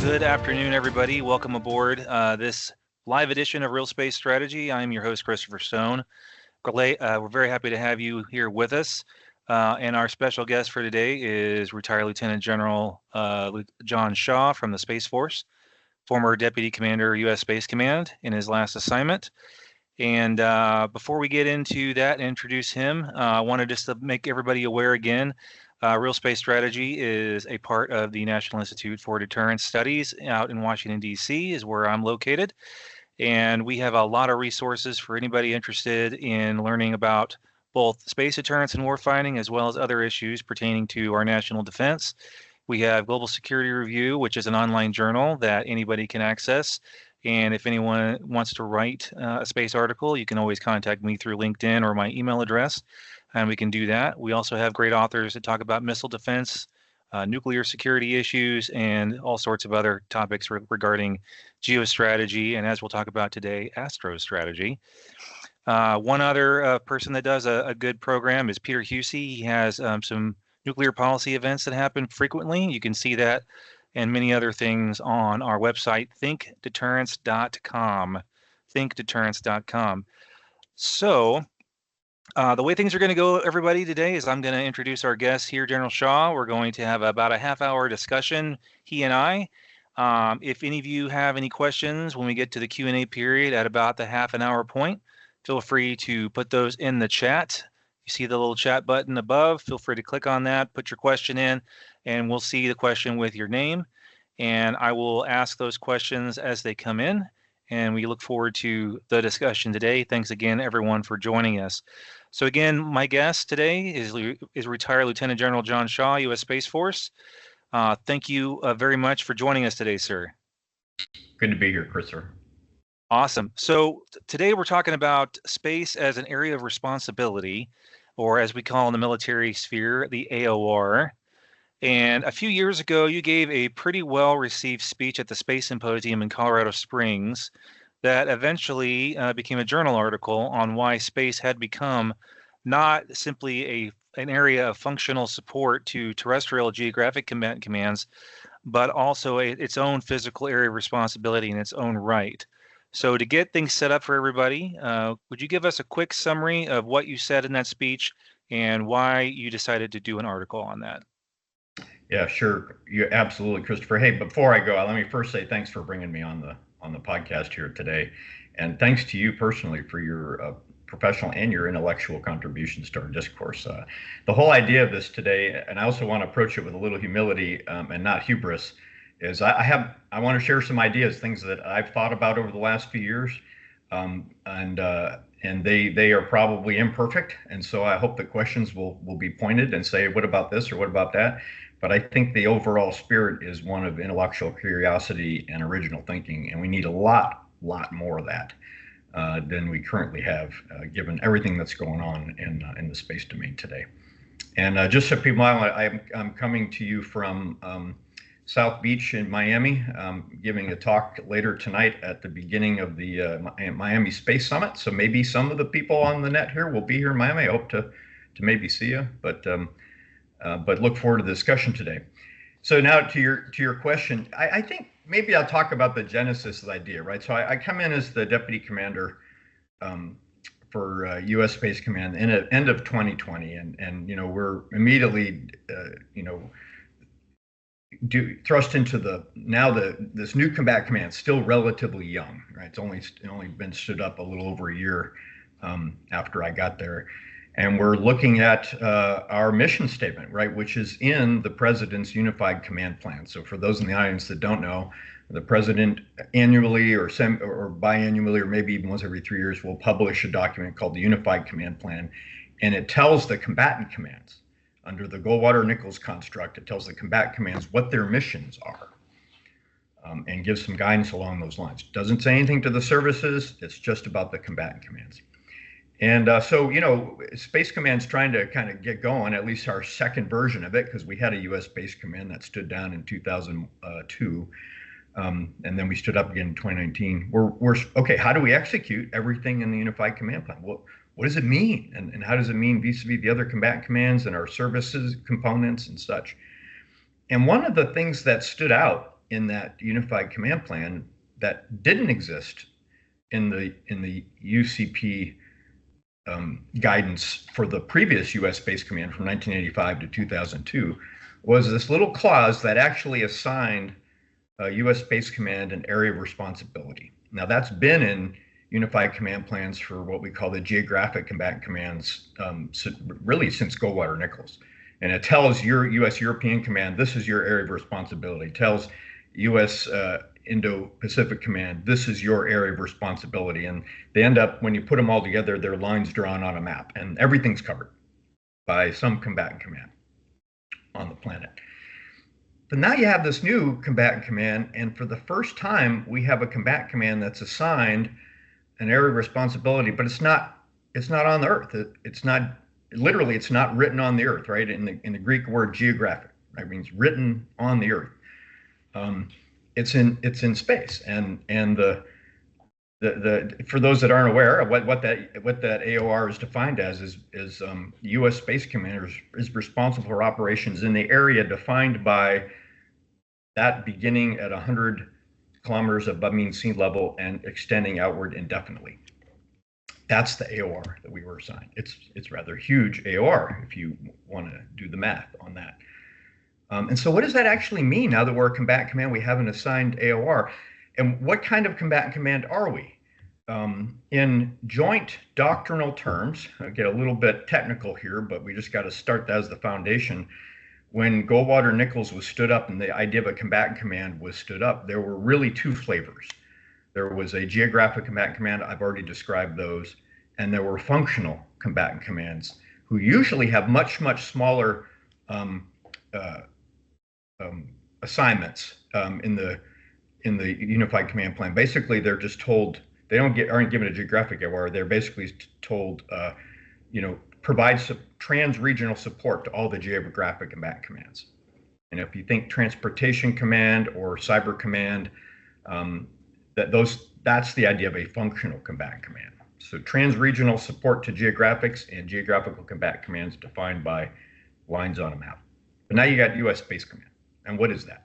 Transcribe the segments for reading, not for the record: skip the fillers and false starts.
Good afternoon, everybody. Welcome aboard this live edition of Real Space Strategy. I'm your host, Christopher Stone. We're very happy to have you here with us. And our special guest for today is retired Lieutenant General John Shaw from the Space Force, former Deputy Commander, U.S. Space Command in his last assignment. And before we get into that and introduce him, I wanted just to make everybody aware again. Real Space Strategy is a part of the National Institute for Deterrence Studies out in Washington, D.C., is where I'm located. And we have a lot of resources for anybody interested in learning about both space deterrence and warfighting, as well as other issues pertaining to our national defense. We have Global Security Review, which is an online journal that anybody can access. And if anyone wants to write a space article, you can always contact me through LinkedIn or my email address, and we can do that. We also have great authors that talk about missile defense, nuclear security issues, and all sorts of other topics regarding geostrategy, and as we'll talk about today, astrostrategy. One other person that does a good program is Peter Husey. He has some nuclear policy events that happen frequently. You can see that and many other things on our website, thinkdeterrence.com. Thinkdeterrence.com. So the way things are going to go, everybody, today is I'm going to introduce our guest here, General Shaw. We're going to have about a half-hour discussion, he and I. If any of you have any questions when we get to the Q&A period at about the half an hour point, feel free to put those in the chat. You see the little chat button above. Feel free to click on that, put your question in, and we'll see the question with your name. And I will ask those questions as they come in. And we look forward to the discussion today. Thanks again, everyone, for joining us. So again, my guest today is retired Lieutenant General John Shaw, U.S. Space Force. Thank you very much for joining us today, sir. Good to be here, Christopher. Awesome. So today we're talking about space as an area of responsibility, or as we call in the military sphere, the AOR. And a few years ago, you gave a pretty well-received speech at the Space Symposium in Colorado Springs that eventually became a journal article on why space had become not simply an area of functional support to terrestrial geographic commands, but also its own physical area of responsibility in its own right. So to get things set up for everybody, would you give us a quick summary of what you said in that speech and why you decided to do an article on that? Yeah, sure. You're absolutely, Christopher. Hey, before I go, let me first say thanks for bringing me on the podcast here today, and thanks to you personally for your professional and your intellectual contributions to our discourse. The whole idea of this today, and I also want to approach it with a little humility and not hubris, is I want to share some ideas, things that I've thought about over the last few years, and they are probably imperfect, and so I hope the questions will be pointed and say, what about this or what about that? But I think the overall spirit is one of intellectual curiosity and original thinking, and we need a lot more of that than we currently have, given everything that's going on in the space domain today. And just so people know, I'm coming to you from South Beach in Miami, giving a talk later tonight at the beginning of the Miami Space Summit. So maybe some of the people on the net here will be here in Miami. I hope to maybe see you, but look forward to the discussion today. So now to your question, I think maybe I'll talk about the genesis of the idea, right? So I come in as the deputy commander for U.S. Space Command in end of 2020, and we're immediately thrust into this new combat command, still relatively young, right? It's only been stood up a little over a year after I got there. And we're looking at our mission statement, right, which is in the President's Unified Command Plan. So for those in the audience that don't know, the President annually or biannually, or maybe even once every 3 years, will publish a document called the Unified Command Plan. And it tells the combatant commands, under the Goldwater-Nichols construct, it tells the combatant commands what their missions are, and gives some guidance along those lines. Doesn't say anything to the services, it's just about the combatant commands. And so, Space Command's trying to kind of get going, at least our second version of it, because we had a U.S. Space Command that stood down in 2002, and then we stood up again in 2019. We're okay, how do we execute everything in the Unified Command Plan? What does it mean? And how does it mean vis-a-vis the other combatant commands and our services components and such? And one of the things that stood out in that unified command plan that didn't exist in the UCP guidance for the previous U.S. Space Command from 1985 to 2002 was this little clause that actually assigned U.S. Space Command an area of responsibility. Now that's been in unified command plans for what we call the geographic combatant commands, really since Goldwater-Nichols. And it tells your U.S. European Command, this is your area of responsibility. It tells U.S. Indo-Pacific Command, this is your area of responsibility. And they end up, when you put them all together, they're lines drawn on a map, and everything's covered by some combatant command on the planet. But now you have this new combatant command, and for the first time, we have a combatant command that's assigned an area of responsibility, but it's not on the Earth. It's not literally. It's not written on the Earth, right? In the Greek word geographic, right, means written on the Earth. It's in space, and the for those that aren't aware, what that AOR is defined as is U.S. Space Command is responsible for operations in the area defined by that beginning at 100 kilometers above mean sea level and extending outward indefinitely. That's the AOR that we were assigned. It's rather huge AOR if you want to do the math on that. And so what does that actually mean now that we're a combatant command? We have an assigned AOR. And what kind of combatant command are we? In joint doctrinal terms, I'll get a little bit technical here, but we just got to start that as the foundation. When Goldwater-Nichols was stood up and the idea of a combatant command was stood up, there were really two flavors. There was a geographic combatant command, I've already described those, and there were functional combatant commands who usually have much, much smaller assignments in the unified command plan. Basically, they're just told, they aren't given a geographic AOR, they're basically told, provide trans-regional support to all the geographic combatant commands. And if you think transportation command or cyber command, that's the idea of a functional combatant command. So trans-regional support to geographics and geographical combatant commands defined by lines on a map. But now you got U.S. Space Command. And what is that?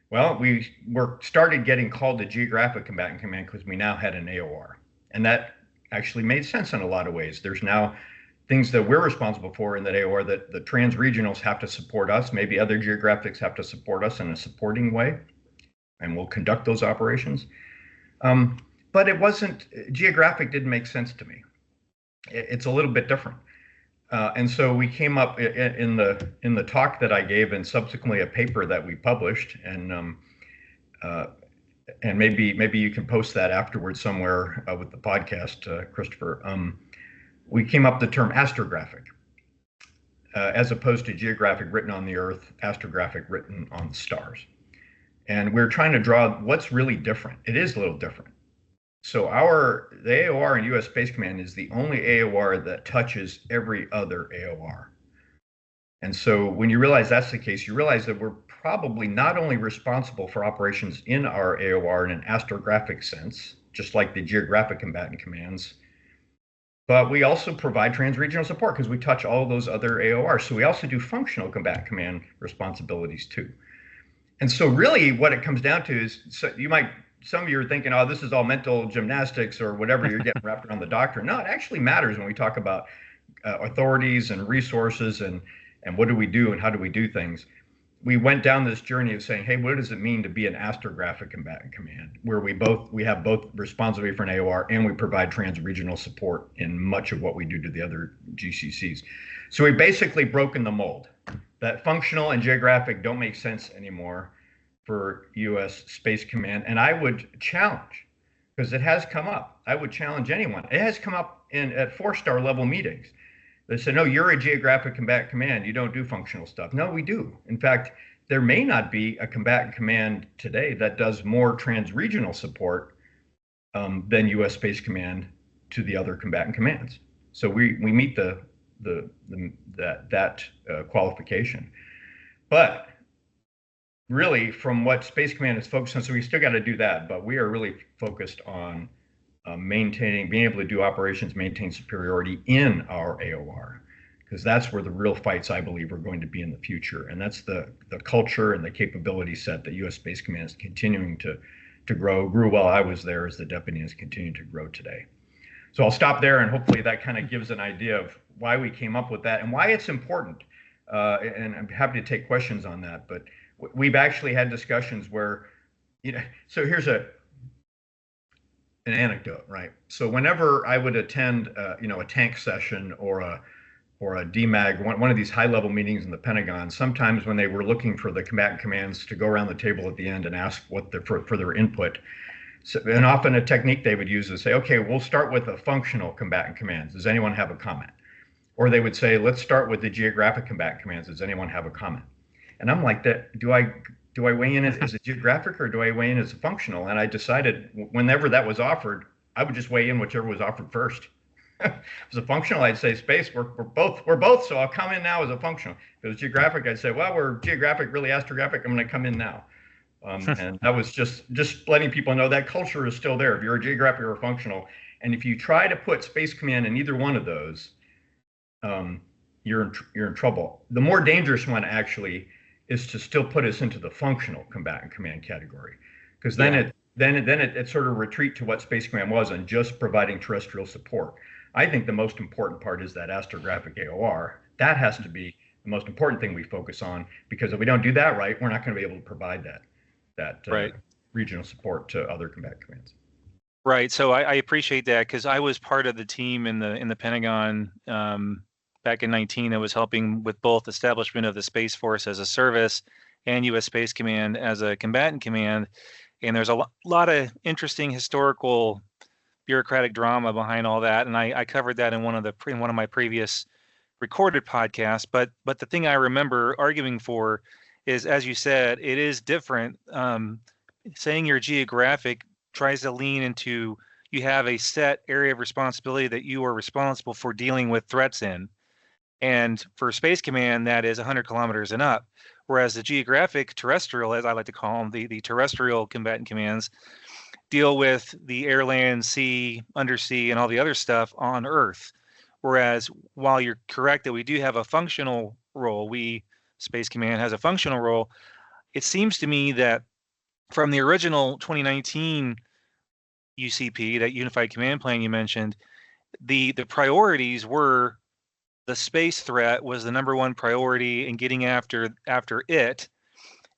Well, we started getting called the geographic combatant command because we now had an AOR. And that actually made sense in a lot of ways. There's now things that we're responsible for in that AOR that the trans-regionals have to support us. Maybe other geographics have to support us in a supporting way, and we'll conduct those operations. But it wasn't, geographic didn't make sense to me. It's a little bit different. And so we came up in the talk that I gave and subsequently a paper that we published, and maybe you can post that afterwards somewhere with the podcast, Christopher. We came up with the term astrographic, as opposed to geographic written on the Earth, astrographic written on the stars. And we're trying to draw what's really different. It is a little different. So the AOR in U.S. Space Command is the only AOR that touches every other AOR. And so when you realize that's the case, you realize that we're probably not only responsible for operations in our AOR in an astrographic sense, just like the geographic combatant commands, but we also provide trans-regional support because we touch all those other AORs. So we also do functional combatant command responsibilities too. And so really what it comes down to is, some of you are thinking, oh, this is all mental gymnastics or whatever you're getting wrapped around the doctrine. No, it actually matters when we talk about authorities and resources and what do we do and how do we do things. We went down this journey of saying, hey, what does it mean to be an astrographic combatant command, where we have both responsibility for an AOR and we provide trans-regional support in much of what we do to the other GCCs. So we basically broken the mold. That functional and geographic don't make sense anymore for U.S. Space Command. And I would challenge, because it has come up, I would challenge anyone. It has come up at 4-star level meetings. They said, no, you're a geographic combatant command. You don't do functional stuff. No, we do. In fact, there may not be a combatant command today that does more trans-regional support than U.S. Space Command to the other combatant commands. So we meet that qualification. But really, from what Space Command is focused on, so we still got to do that, but we are really focused on being able to do operations, maintain superiority in our AOR. because that's where the real fights, I believe, are going to be in the future. And that's the culture and the capability set that U.S. Space Command is continuing to grow. Grew while I was there as the deputy, and is continuing to grow today. So I'll stop there, and hopefully that kind of gives an idea of why we came up with that and why it's important. And I'm happy to take questions on that. But we've actually had discussions where, so here's an anecdote, right? So whenever I would attend, a tank session or a DMAG, one of these high-level meetings in the Pentagon, sometimes when they were looking for the combatant commands to go around the table at the end and ask for their input, and often a technique they would use is say, okay, we'll start with the functional combatant commands. Does anyone have a comment? Or they would say, let's start with the geographic combatant commands. Does anyone have a comment? And I'm like, do I weigh in as a geographic, or do I weigh in as a functional? And I decided whenever that was offered, I would just weigh in whichever was offered first. If it was a functional, I'd say space, we're both, so I'll come in now as a functional. If it was geographic, I'd say, well, we're geographic, really astrographic, I'm going to come in now. And that was just letting people know that culture is still there. If you're a geographic or a functional, and if you try to put Space Command in either one of those, you're in trouble. The more dangerous one actually is to still put us into the functional combatant command category, because then it sort of retreat to what Space Command was and just providing terrestrial support. I think the most important part is that astrographic AOR. That has to be the most important thing we focus on, because if we don't do that right, we're not going to be able to provide that regional support to other combatant commands. Right. So I appreciate that, because I was part of the team in the Pentagon back in 2019. I was helping with both establishment of the Space Force as a service and U.S. Space Command as a combatant command. And there's a lot of interesting historical bureaucratic drama behind all that, and I covered that in one of my previous recorded podcasts. But the thing I remember arguing for is, as you said, it is different. Saying you're geographic tries to lean into, you have a set area of responsibility that you are responsible for dealing with threats in. And for Space Command, that is 100 kilometers and up. Whereas the geographic terrestrial, as I like to call them, the terrestrial combatant commands, deal with the air, land, sea, undersea, and all the other stuff on Earth. Whereas while you're correct that we do have a functional role, Space Command has a functional role, it seems to me that from the original 2019 UCP, that Unified Command Plan you mentioned, the priorities were the space threat was the number one priority in getting after it.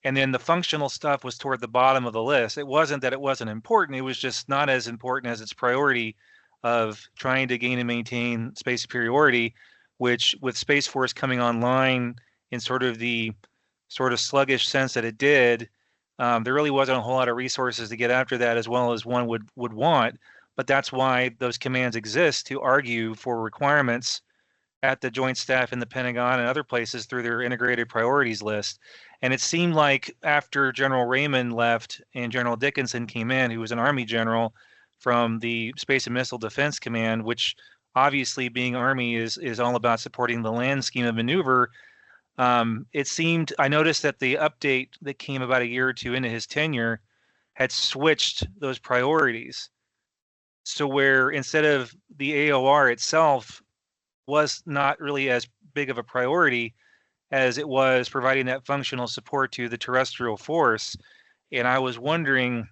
And then the functional stuff was toward the bottom of the list. It wasn't that it wasn't important. It was just not as important as its priority of trying to gain and maintain space superiority, which with Space Force coming online in sort of sluggish sense that it did, there really wasn't a whole lot of resources to get after that as well as one would want. But that's why those commands exist, to argue for requirements at the Joint Staff in the Pentagon and other places through their integrated priorities list. And it seemed like after General Raymond left and General Dickinson came in, who was an Army general from the Space and Missile Defense Command, which obviously being Army is all about supporting the land scheme of maneuver. It seemed, I noticed that the update that came about a year or two into his tenure had switched those priorities. So where instead of the AOR itself was not really as big of a priority as it was providing that functional support to the terrestrial force. And I was wondering,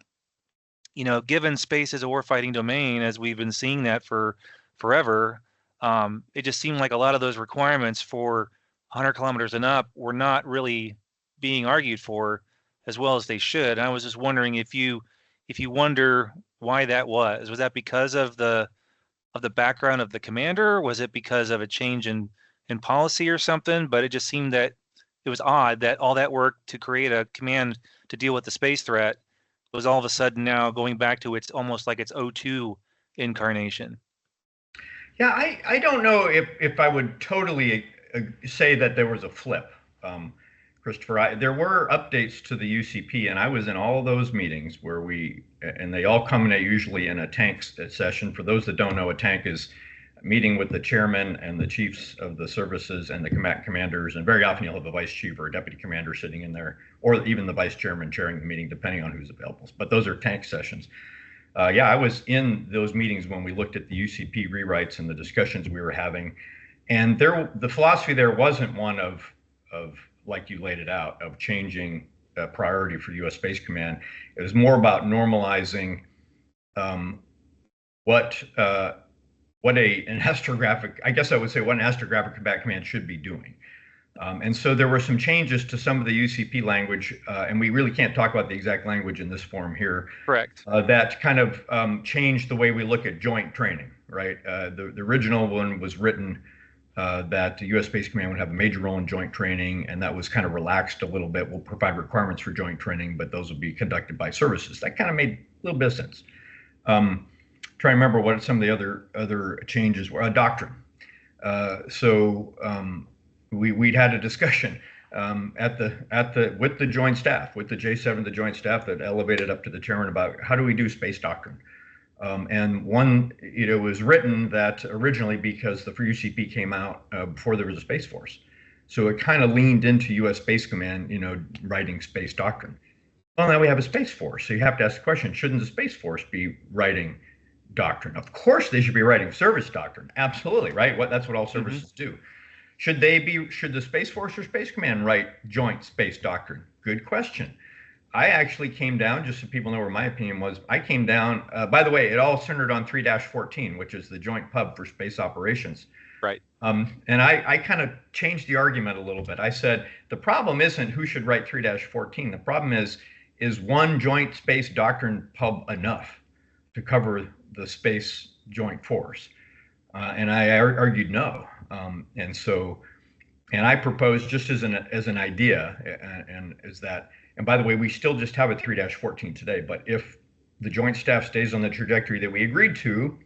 given space as a warfighting domain, as we've been seeing that for forever, it just seemed like a lot of those requirements for 100 kilometers and up were not really being argued for as well as they should. And I was just wondering if you wonder why that was. Was that because of the background of the commander? Was it because of a change in policy or something? But it just seemed that it was odd that all that work to create a command to deal with the space threat was all of a sudden now going back to its almost like its O2 incarnation. Yeah, I don't know if I would totally say that there was a flip, Christopher. There were updates to the UCP, and I was in all of those meetings where and they all culminate usually in a tank session. For those that don't know, a tank is a meeting with the chairman and the chiefs of the services and the combatant commanders, and very often you'll have a vice chief or a deputy commander sitting in there, or even the vice chairman chairing the meeting, depending on who's available. But those are tank sessions. I was in those meetings when we looked at the UCP rewrites and the discussions we were having. And the philosophy there wasn't one of like you laid it out, of changing priority for U.S. Space Command. It was more about normalizing what an astrographic, I guess I would say, what an astrographic combat command should be doing. And so there were some changes to some of the UCP language, and we really can't talk about the exact language in this forum here. Correct. That kind of changed the way we look at joint training, right? The original one was written that the U.S. Space Command would have a major role in joint training, and that was kind of relaxed a little bit. We'll provide requirements for joint training, but those will be conducted by services. That kind of made a little bit of sense. Trying to remember what some of the other changes were. Doctrine. We'd had a discussion with the joint staff, with the J7, the joint staff that elevated up to the chairman, about how do we do space doctrine. And one, was written that originally because the UCP came out before there was a Space Force. So it kind of leaned into U.S. Space Command, writing space doctrine. Well, now we have a Space Force. So you have to ask the question, shouldn't the Space Force be writing doctrine? Of course they should be writing service doctrine. Absolutely, right? That's what all services do. Should the Space Force or Space Command write joint space doctrine? Good question. I actually came down, just so people know where my opinion was, I came down, by the way, it all centered on 3-14, which is the joint pub for space operations. Right. And I kind of changed the argument a little bit. I said, the problem isn't who should write 3-14. The problem is one joint space doctrine pub enough to cover the space joint force? And I argued no. And I proposed, just as an idea, and is that, and by the way, we still just have a 3-14 today, but if the joint staff stays on the trajectory that we agreed to,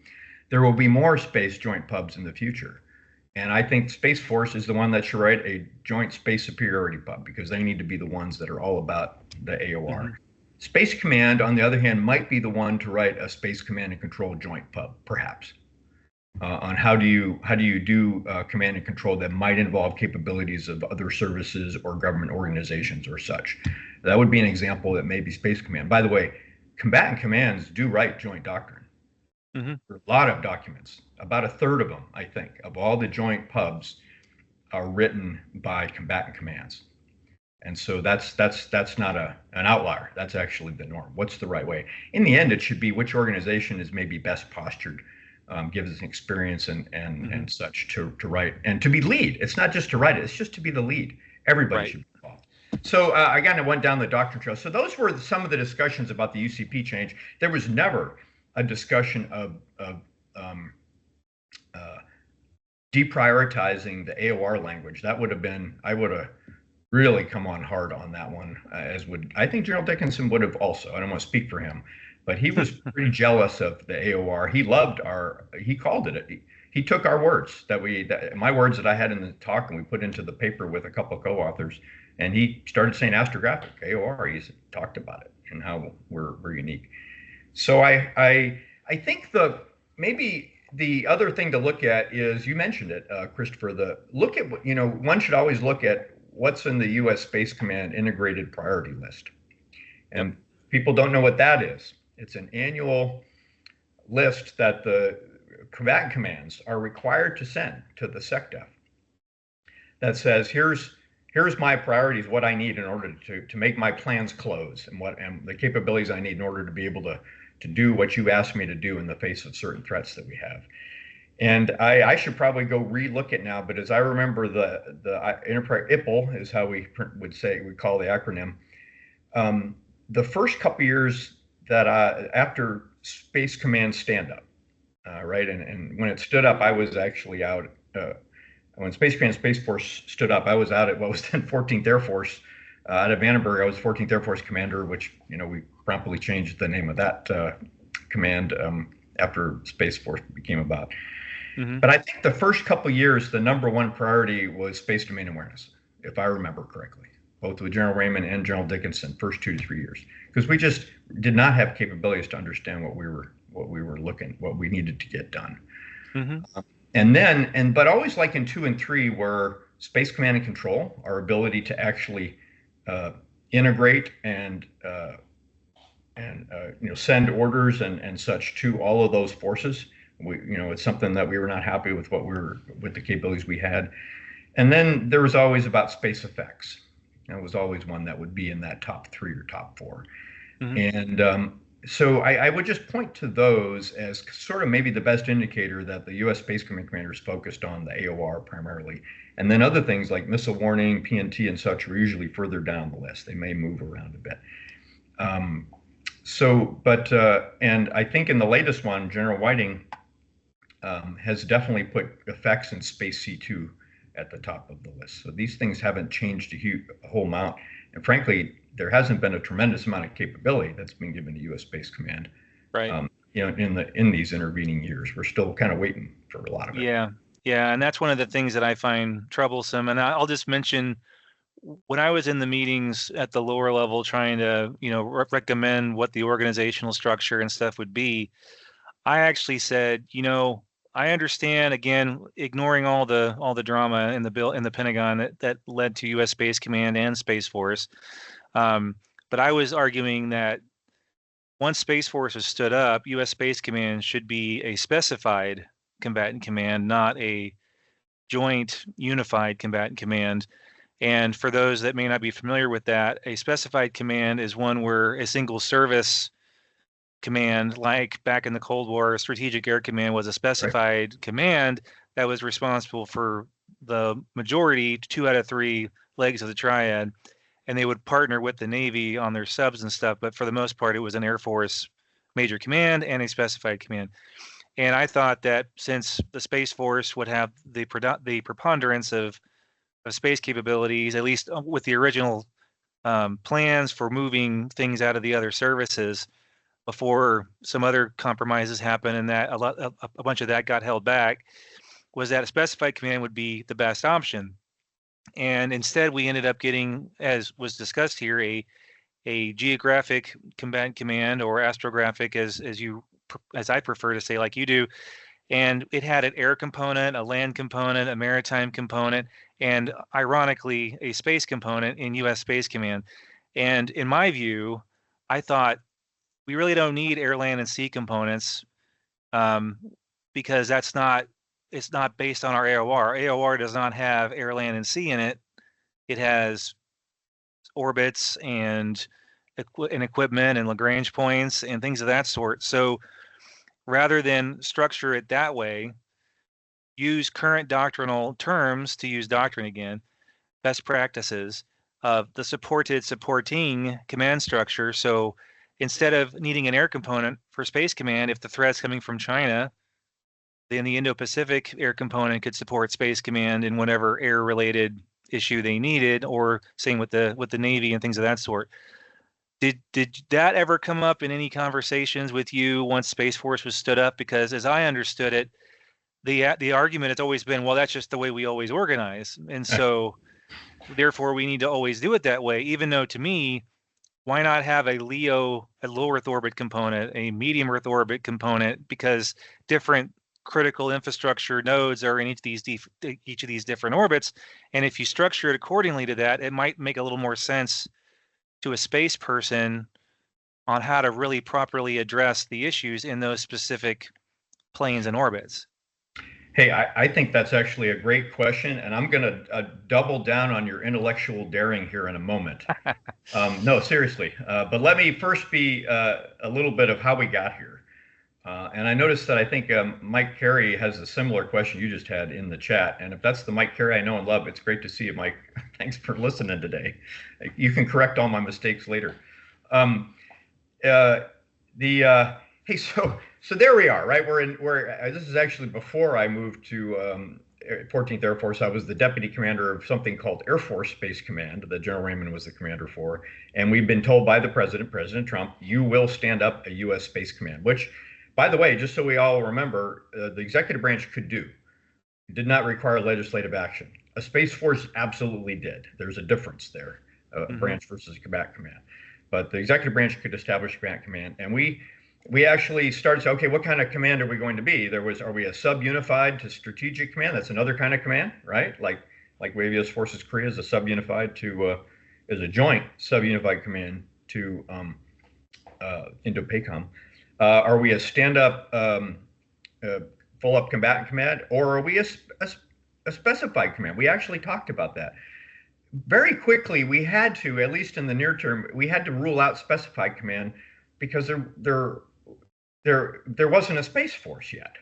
there will be more space joint pubs in the future. And I think Space Force is the one that should write a joint space superiority pub, because they need to be the ones that are all about the AOR. Space Command, on the other hand, might be the one to write a Space Command and Control joint pub, perhaps. On how do you do command and control that might involve capabilities of other services or government organizations or such. That would be an example that may be Space Command. By the way, combatant commands do write joint doctrine. There are a lot of documents, about a third of them, I think, of all the joint pubs are written by combatant commands. And so that's not an outlier. That's actually the norm. What's the right way? In the end, it should be which organization is maybe best postured, gives us experience and such to write and to be lead. It's not just to write it, it's just to be the lead. Everybody should be involved. So I kind of went down the doctrine trail. So those were some of the discussions about the UCP change. There was never a discussion of deprioritizing the AOR language. That would have been, I would have really come on hard on that one, I think General Dickinson would have also. I don't want to speak for him, but he was pretty jealous of the AOR. He loved he called it, he took our words my words that I had in the talk and we put into the paper with a couple of co-authors, and he started saying astrographic AOR. He talked about it and how we're unique. So I think maybe the other thing to look at is, you mentioned it, Christopher, one should always look at what's in the U.S. Space Command integrated priority list. And people don't know what that is. It's an annual list that the combatant commands are required to send to the SecDef that says, here's my priorities, what I need in order to make my plans close, and the capabilities I need in order to be able to do what you asked me to do in the face of certain threats that we have. And I should probably go re-look it now, but as I remember, the enterprise IPL is how we call the acronym. The first couple years that after Space Command stand up, right, and when it stood up, I was actually out. When Space Command Space Force stood up, I was out at what was then 14th Air Force out of Vandenberg. I was 14th Air Force Commander, which we promptly changed the name of that command after Space Force became about. But I think the first couple of years, the number one priority was space domain awareness, if I remember correctly, both with General Raymond and General Dickinson, first 2 to 3 years, because we just did not have capabilities to understand what we needed to get done. But always, like in 2 and 3, were space command and control, our ability to actually integrate and send orders and such to all of those forces It's something that we were not happy with with the capabilities we had. And then there was always about space effects. It was always one that would be in that top 3 or top 4. Mm-hmm. And so I would just point to those as sort of maybe the best indicator that the U.S. Space Command commander is focused on the AOR primarily. And then other things like missile warning, PNT, and such are usually further down the list. They may move around a bit. And I think in the latest one, General Whiting has definitely put effects in Space C2 at the top of the list. So these things haven't changed a whole amount. And frankly, there hasn't been a tremendous amount of capability that's been given to U.S. Space Command. Right. In these intervening years, we're still kind of waiting for a lot of it. Yeah, and that's one of the things that I find troublesome. And I'll just mention, when I was in the meetings at the lower level trying to, recommend what the organizational structure and stuff would be, I actually said, I understand, again, ignoring all the drama in the Pentagon that led to U.S. Space Command and Space Force. But I was arguing that once Space Force was stood up, U.S. Space Command should be a specified combatant command, not a joint unified combatant command. And for those that may not be familiar with that, a specified command is one where a single service command, like back in the Cold War, Strategic Air Command was a specified command that was responsible for the majority, 2 out of 3 legs of the triad, and they would partner with the Navy on their subs and stuff. But for the most part, it was an Air Force major command and a specified command. And I thought that since the Space Force would have the preponderance of space capabilities, at least with the original plans for moving things out of the other services before some other compromises happened and that a bunch of that got held back, was that a specified command would be the best option. And instead, we ended up getting, as was discussed here, a geographic combatant command, or astrographic, as I prefer to say, like you do. And it had an air component, a land component, a maritime component, and ironically, a space component in U.S. Space Command. And in my view, I thought we really don't need air, land, and sea components, because it's not based on our AOR. AOR does not have air, land, and sea in it. It has orbits and equipment and Lagrange points and things of that sort. So rather than structure it that way, use current doctrinal terms, to use doctrine again, best practices of the supporting command structure. So instead of needing an air component for Space Command, if the threat's coming from China, then the Indo-Pacific air component could support Space Command in whatever air-related issue they needed, or same with the Navy and things of that sort. Did that ever come up in any conversations with you once Space Force was stood up? Because as I understood it, the argument has always been, well, that's just the way we always organize, and so therefore we need to always do it that way. Even though, to me, why not have a low Earth orbit component, a medium Earth orbit component? Because different critical infrastructure nodes are in each of these different orbits, and if you structure it accordingly to that, it might make a little more sense to a space person on how to really properly address the issues in those specific planes and orbits. Hey, I think that's actually a great question, and I'm going to double down on your intellectual daring here in a moment. No, seriously. But let me first be a little bit of how we got here. And I noticed that I think Mike Carey has a similar question you just had in the chat. And if that's the Mike Carey I know and love, it's great to see you, Mike. Thanks for listening today. You can correct all my mistakes later. Hey, so there we are, right? This is actually before I moved to 14th Air Force. I was the deputy commander of something called Air Force Space Command that General Raymond was the commander for. And we've been told by the President Trump, you will stand up a U.S. Space Command, which, by the way, just so we all remember, the executive branch could do. It did not require legislative action. A Space Force absolutely did. There's a difference there, a branch versus a combatant command. But the executive branch could establish a combatant command. And we actually started to say, okay, what kind of command are we going to be? Are we a sub-unified to strategic command? That's another kind of command, right? Like U.S. Forces Korea is a sub-unified is a joint sub-unified command to Indo-PACOM. Are we a stand-up full up combatant command, or are we a specified command? We actually talked about that. Very quickly, we had to, at least in the near term, we had to rule out specified command because there wasn't a Space Force yet.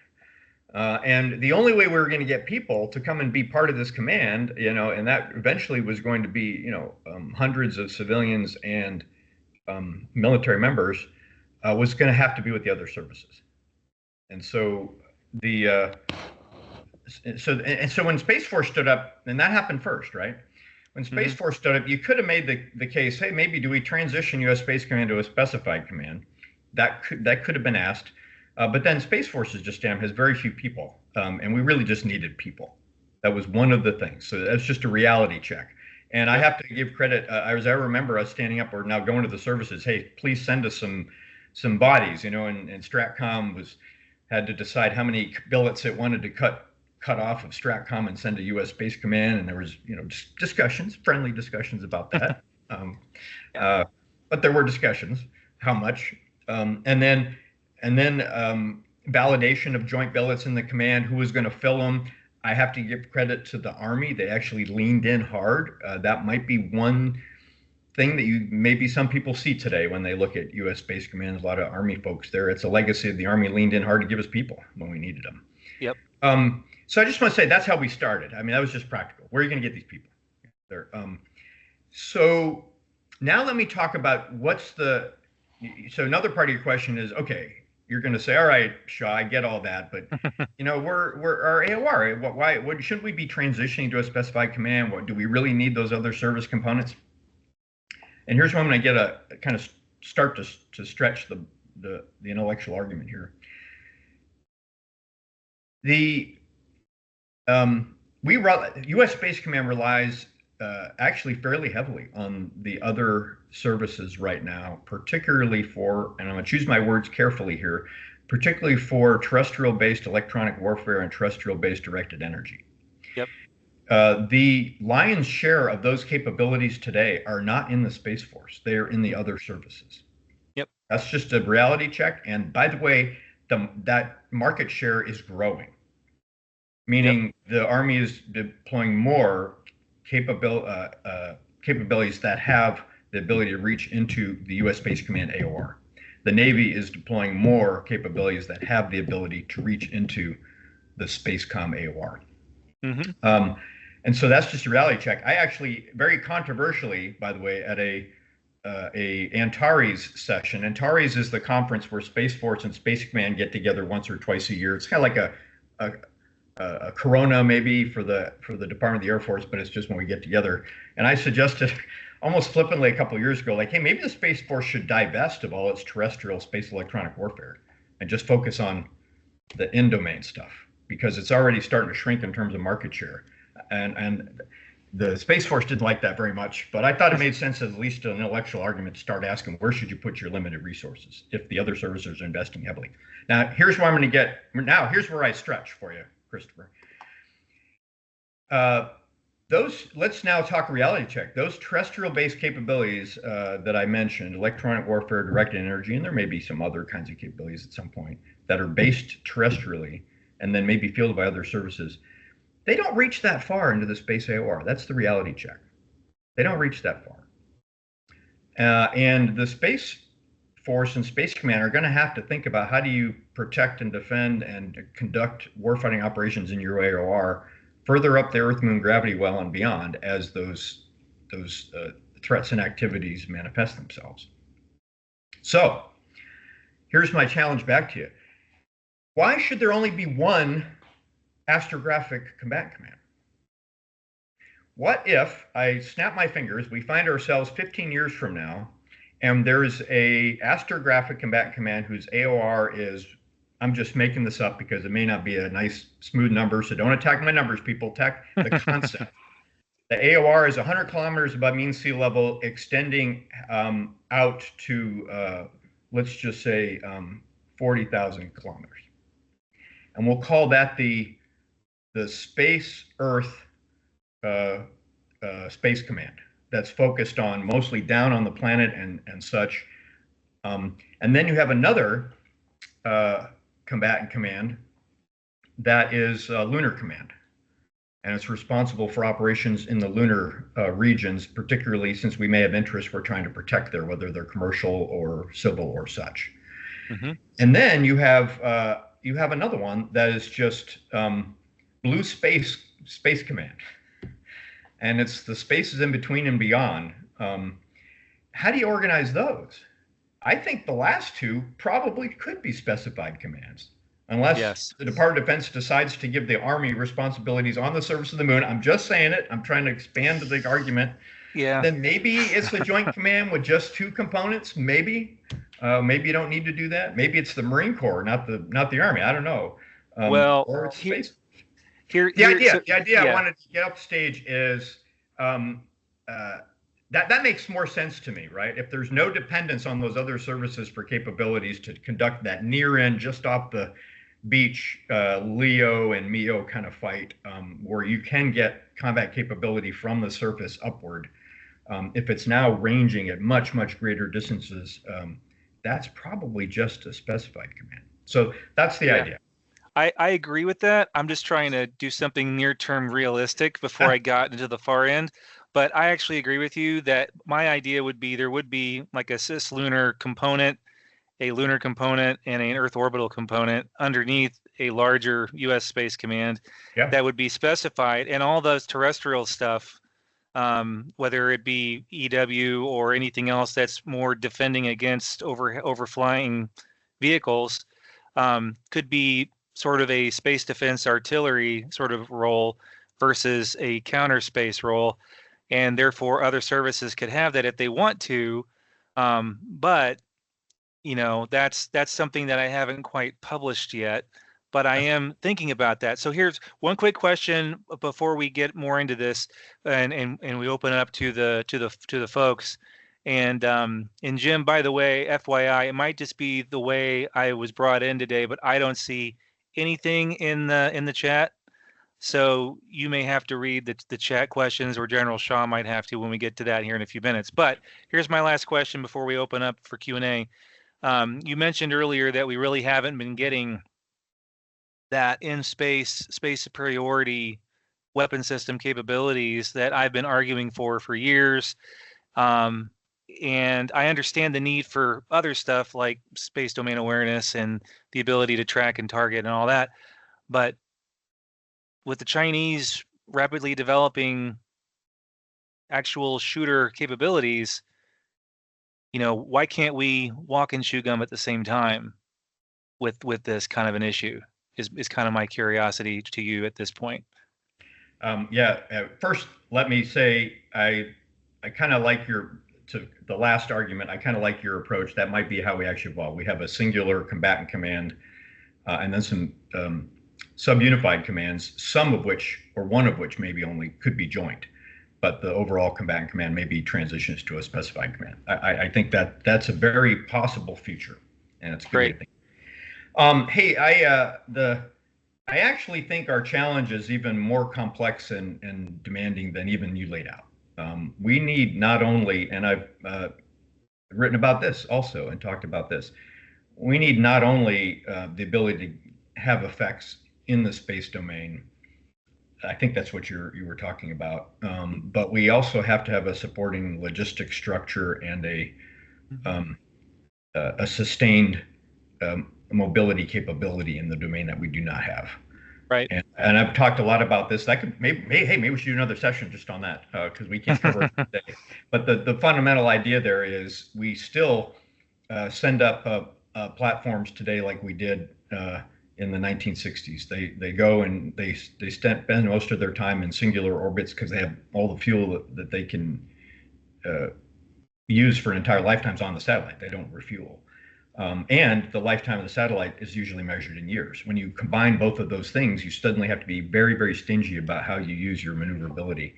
And the only way we were going to get people to come and be part of this command, and that eventually was going to be, hundreds of civilians and military members, was going to have to be with the other services. And so so when Space Force stood up, and that happened first, right? When Space Force stood up, you could have made the case, hey, maybe do we transition U.S. Space Command to a specified command? That could have been asked. But then Space Force's just has very few people, and we really just needed people. That was one of the things. So that's just a reality check. And I have to give credit. I remember us standing up or now going to the services. Hey, please send us some bodies. And Stratcom had to decide how many billets it wanted to cut off of Stratcom and send to U.S. Space Command. And there was discussions, friendly discussions about that. But there were discussions. How much? And then validation of joint billets in the command, who was going to fill them. I have to give credit to the Army. They actually leaned in hard. That might be one thing that maybe some people see today when they look at U.S. Space Command. There's a lot of Army folks there. It's a legacy of the Army leaned in hard to give us people when we needed them. Yep. So I just want to say that's how we started. I mean, that was just practical. Where are you going to get these people? There. So now let me talk about so another part of your question is, okay, you're going to say, all right, Shaw, I get all that, but we're our AOR. Why shouldn't we be transitioning to a specified command? Do we really need those other service components? And here's where I'm going to get a kind of start to stretch the intellectual argument here. U.S. Space Command relies actually fairly heavily on the other services right now, particularly for, and I'm going to choose my words carefully here, particularly for terrestrial-based electronic warfare and terrestrial-based directed energy. Yep. The lion's share of those capabilities today are not in the Space Force. They are in the other services. Yep. That's just a reality check. And by the way, that market share is growing, meaning the Army is deploying more capabilities that have the ability to reach into the U.S. Space Command AOR. The Navy is deploying more capabilities that have the ability to reach into the Spacecom AOR. And so that's just a reality check. I actually, very controversially, by the way, at a Antares session. Antares is the conference where Space Force and Space Command get together once or twice a year. It's kind of like a Corona maybe for the Department of the Air Force, but it's just when we get together. And I suggested almost flippantly a couple of years ago, like, hey, maybe the Space Force should divest of all its terrestrial space electronic warfare and just focus on the in-domain stuff, because it's already starting to shrink in terms of market share. And the Space Force didn't like that very much, but I thought it made sense as at least an intellectual argument to start asking, where should you put your limited resources if the other services are investing heavily? Now, here's where I'm going to get, here's where I stretch for you, Christopher. Let's now talk reality check. Those terrestrial-based capabilities that I mentioned, electronic warfare, directed energy, and there may be some other kinds of capabilities at some point that are based terrestrially and then maybe fielded by other services, they don't reach that far into the space AOR. That's the reality check. They don't reach that far. And the Space Force and Space Command are going to have to think about, how do you protect and defend and conduct warfighting operations in your AOR further up the Earth-Moon gravity well and beyond as those threats and activities manifest themselves. So here's my challenge back to you. Why should there only be one astrographic combatant command? What if I snap my fingers, we find ourselves 15 years from now, and there's a astrographic combatant command whose AOR is, I'm just making this up because it may not be a nice smooth number, so don't attack my numbers, people, attack the concept. The AOR is 100 kilometers above mean sea level, extending out to, let's just say, 40,000 kilometers. And we'll call that the Space Earth Space Command. That's focused on mostly down on the planet and such. And then you have another combatant command that is Lunar Command. And it's responsible for operations in the lunar regions, particularly since we may have interests we're trying to protect there, whether they're commercial or civil or such. Mm-hmm. And then you have another one that is just Blue Space Command, and it's the spaces in between and beyond. How do you organize those? I think the last two probably could be specified commands, unless the Department of Defense decides to give the Army responsibilities on the surface of the moon. I'm just saying it. I'm trying to expand the argument. Yeah. Then maybe it's the Joint Command with just two components. Maybe you don't need to do that. Maybe it's the Marine Corps, not the Army. I don't know. Or it's space. The idea I wanted to get up the stage is that makes more sense to me, right? If there's no dependence on those other services for capabilities to conduct that near end, just off the beach, LEO and MEO kind of fight, where you can get combat capability from the surface upward, if it's now ranging at much greater distances, that's probably just a specified command. So that's the idea. I agree with that. I'm just trying to do something near-term realistic before I got into the far end. But I actually agree with you that my idea would be there would be like a cislunar component, a lunar component, and an Earth orbital component underneath a larger U.S. Space Command that would be specified. And all those terrestrial stuff, whether it be EW or anything else that's more defending against overflying vehicles, could be sort of a space defense artillery sort of role versus a counter space role. And therefore other services could have that if they want to. But, that's something that I haven't quite published yet, but I am thinking about that. So here's one quick question before we get more into this and we open it up to the folks. And Jim, by the way, FYI, it might just be the way I was brought in today, but I don't see anything in the chat. So you may have to read the chat questions, or General Shaw might have to when we get to that here in a few minutes. But here's my last question before we open up for Q&A. You mentioned earlier that we really haven't been getting that in space superiority weapon system capabilities that I've been arguing for years. And I understand the need for other stuff like space domain awareness and the ability to track and target and all that. But with the Chinese rapidly developing actual shooter capabilities, why can't we walk and chew gum at the same time with this kind of an issue is kind of my curiosity to you at this point. First, let me say I kind of like the last argument. I kind of like your approach. That might be how we actually evolve. We have a singular combatant command and then some sub-unified commands, some of which, or one of which maybe only could be joint, but the overall combatant command maybe transitions to a specified command. I think that's a very possible future, and it's great. I actually think our challenge is even more complex and demanding than even you laid out. We need not only, and I've written about this also and talked about this, we need not only the ability to have effects in the space domain. I think that's what you were talking about. But we also have to have a supporting logistic structure and a sustained mobility capability in the domain that we do not have. Right. And I've talked a lot about this. That could maybe we should do another session just on that because we can't cover it today. But the fundamental idea there is we still send up platforms today like we did in the 1960s. They go and they spend most of their time in singular orbits because they have all the fuel that they can use for an entire lifetimes on the satellite. They don't refuel. And the lifetime of the satellite is usually measured in years. When you combine both of those things, you suddenly have to be very, very stingy about how you use your maneuverability.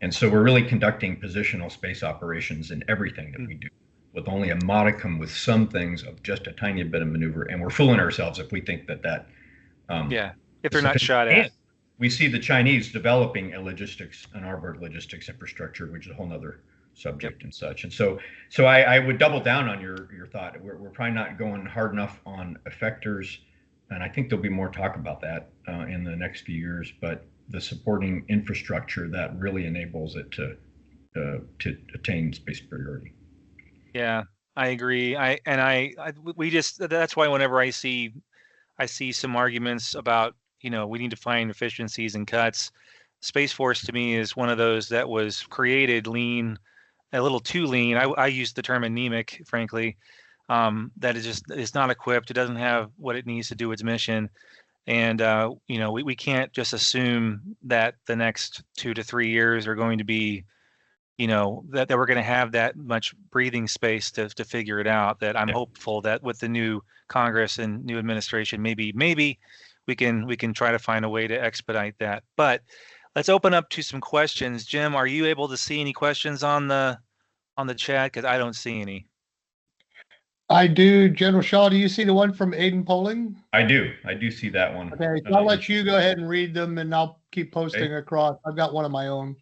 And so we're really conducting positional space operations in everything that we do, with only a modicum with some things of just a tiny bit of maneuver. And we're fooling ourselves if we think that if they're not shot at. We see the Chinese developing an onboard logistics infrastructure, which is a whole nother subject and such. And so I would double down on your thought. We're probably not going hard enough on effectors and I think there'll be more talk about that in the next few years, but the supporting infrastructure that really enables it to attain space superiority. Yeah, I agree. We just, that's why whenever I see some arguments about, we need to find efficiencies and cuts. Space Force to me is one of those that was created lean, a little too lean. I use the term anemic, frankly. That is just, it's not equipped. It doesn't have what it needs to do its mission. And we can't just assume that the next 2 to 3 years are going to be, that we're going to have that much breathing space to figure it out. That I'm hopeful that with the new Congress and new administration, maybe we can try to find a way to expedite that. But let's open up to some questions. Jim, are you able to see any questions on the chat? Because I don't see any. I do. General Shaw, do you see the one from Aiden Poling? I do see that one. Okay, so I'll let you go ahead and read them, and I'll keep posting across. I've got one of my own.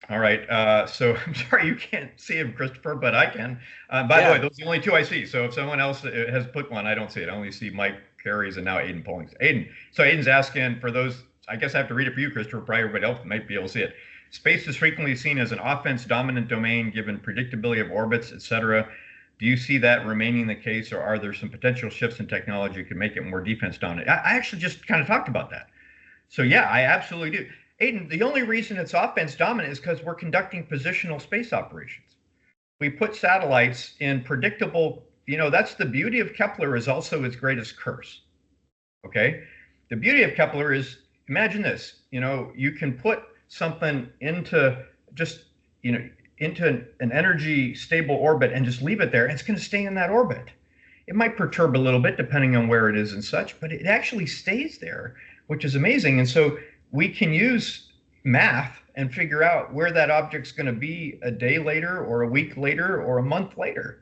All right. So I'm sorry you can't see him, Christopher, but I can. By the way, those are the only two I see. So if someone else has put one, I don't see it. I only see Mike Carey's and now Aiden Polling's. So Aiden's asking for those. I guess I have to read it for you, Christopher. Probably everybody else might be able to see it. Space is frequently seen as an offense-dominant domain, given predictability of orbits, etc. Do you see that remaining the case, or are there some potential shifts in technology that could make it more defense-dominant? I actually just kind of talked about that. So yeah, I absolutely do. Aiden, the only reason it's offense dominant is because we're conducting positional space operations. We put satellites in predictable, that's the beauty of Kepler, is also its greatest curse. Okay? The beauty of Kepler is, imagine this, you can put something into into an energy stable orbit and just leave it there, and it's going to stay in that orbit. It might perturb a little bit depending on where it is and such, but it actually stays there, which is amazing. And so we can use math and figure out where that object's going to be a day later or a week later or a month later.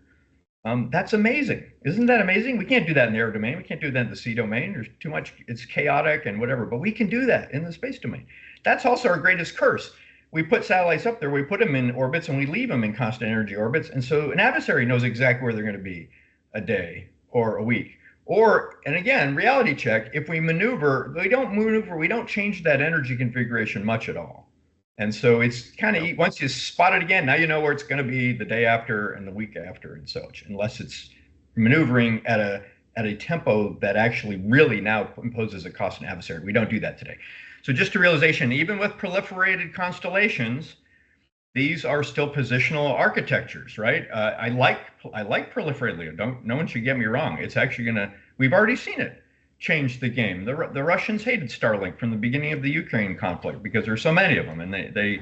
That's amazing. Isn't that amazing? We can't do that in the air domain. We can't do that in the sea domain. There's too much, it's chaotic and whatever, but we can do that in the space domain. That's also our greatest curse. We put satellites up there, we put them in orbits, and we leave them in constant energy orbits. And so an adversary knows exactly where they're going to be a day or a week. And again, reality check, if we maneuver, we don't change that energy configuration much at all. And so it's kind of, once you spot it again, now you know where it's going to be the day after and the week after and such, unless it's maneuvering at a tempo that actually really now imposes a cost on adversary. We don't do that today. So just a realization, even with proliferated constellations, these are still positional architectures, right? I like proliferated LEO. No one should get me wrong. It's actually we've already seen it change the game. The Russians hated Starlink from the beginning of the Ukraine conflict because there's so many of them, and they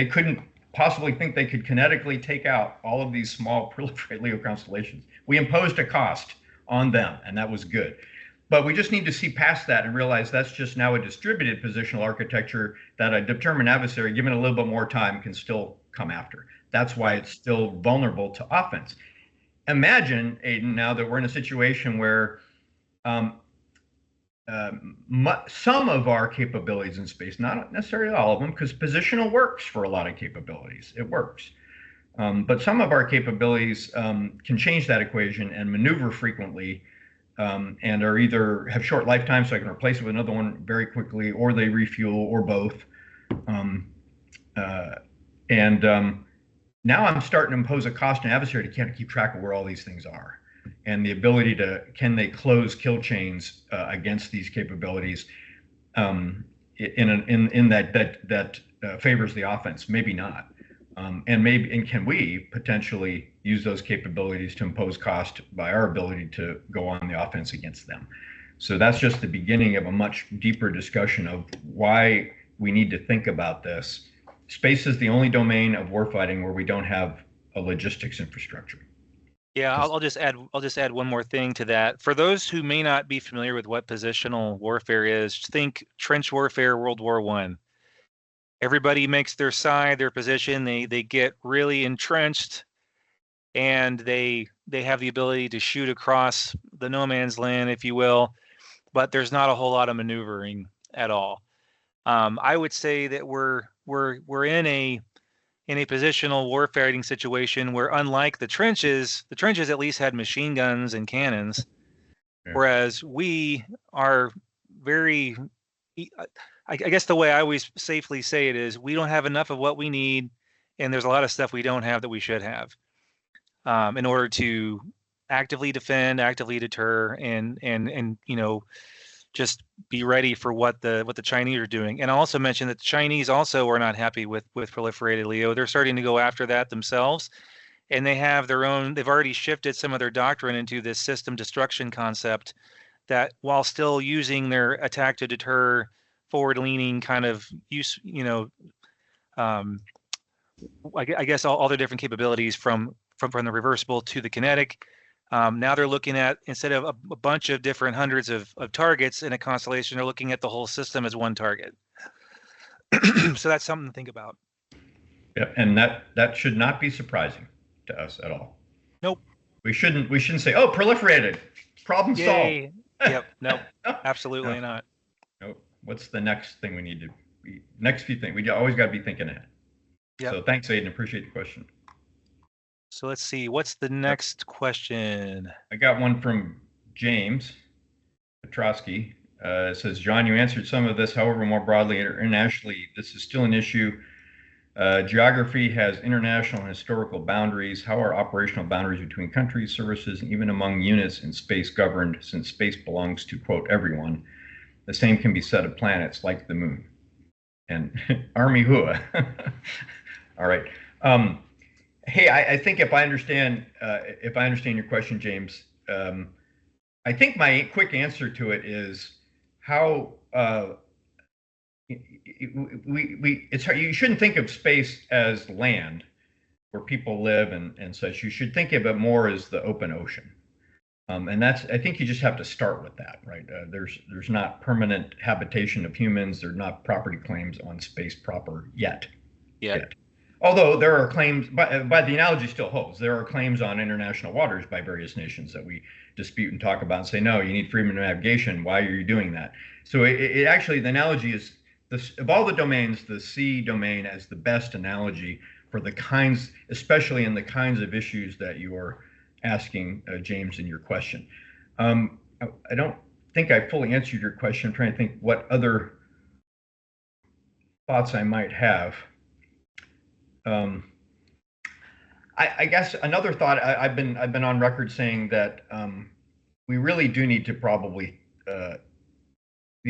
couldn't possibly think they could kinetically take out all of these small proliferated LEO constellations. We imposed a cost on them, and that was good. But we just need to see past that and realize that's just now a distributed positional architecture that a determined adversary, given a little bit more time, can still come after. That's why it's still vulnerable to offense. Imagine, Aiden, now that we're in a situation where some of our capabilities in space, not necessarily all of them, because positional works for a lot of capabilities. It works. But some of our capabilities can change that equation and maneuver frequently, and are either have short lifetimes, so I can replace it with another one very quickly, or they refuel, or both. Now I'm starting to impose a cost on adversary to keep track of where all these things are, and the ability can they close kill chains against these capabilities in that favors the offense? Maybe not. And can we potentially use those capabilities to impose cost by our ability to go on the offense against them? So that's just the beginning of a much deeper discussion of why we need to think about this. Space is the only domain of warfighting where we don't have a logistics infrastructure. Yeah, I'll just add one more thing to that. For those who may not be familiar with what positional warfare is, think trench warfare, World War I. Everybody makes their side, their position. They get really entrenched, and they have the ability to shoot across the no man's land, if you will. But there's not a whole lot of maneuvering at all. I would say that we're in a positional warfighting situation where, unlike the trenches at least had machine guns and cannons. Whereas we are very, I guess the way I always safely say it is, we don't have enough of what we need, and there's a lot of stuff we don't have that we should have, in order to actively defend, actively deter, and just be ready for what the Chinese are doing. And I also mentioned that the Chinese also are not happy with proliferated LEO. They're starting to go after that themselves, and they have their own. They've already shifted some of their doctrine into this system destruction concept, that while still using their attack to deter forward-leaning kind of use, I guess all their different capabilities from the reversible to the kinetic. Now they're looking at, instead of a bunch of different hundreds of targets in a constellation, they're looking at the whole system as one target. So that's something to think about. Yeah, and that should not be surprising to us at all. Nope. We shouldn't say, oh, proliferated, problem solved. Yep. Nope. Absolutely not. Nope. What's the next thing we need to be? Next few things. We always got to be thinking ahead. Yep. So thanks, Aiden. Appreciate the question. So let's see. What's the next question? I got one from James Petrosky. It says, John, you answered some of this. However, more broadly, internationally, this is still an issue. Geography has international and historical boundaries. How are operational boundaries between countries, services, and even among units in space governed, since space belongs to, quote, everyone? The same can be said of planets like the moon. And Army Hua. All right. Hey, I think if I understand your question, James, I think my quick answer to it is how it's hard. You shouldn't think of space as land where people live and such. You should think of it more as the open ocean. And I think you just have to start with that, right? There's not permanent habitation of humans. There's not property claims on space proper yet. Although there are claims, by the analogy still holds, there are claims on international waters by various nations that we dispute and talk about and say, no, you need freedom of navigation. Why are you doing that? So it actually, the analogy is, of all the domains, the sea domain as the best analogy for the kinds, especially in the kinds of issues that you're asking, James, in your question. I don't think I fully answered your question. I'm trying to think what other thoughts I might have. I guess another thought, I've been on record saying that we really do need to probably, the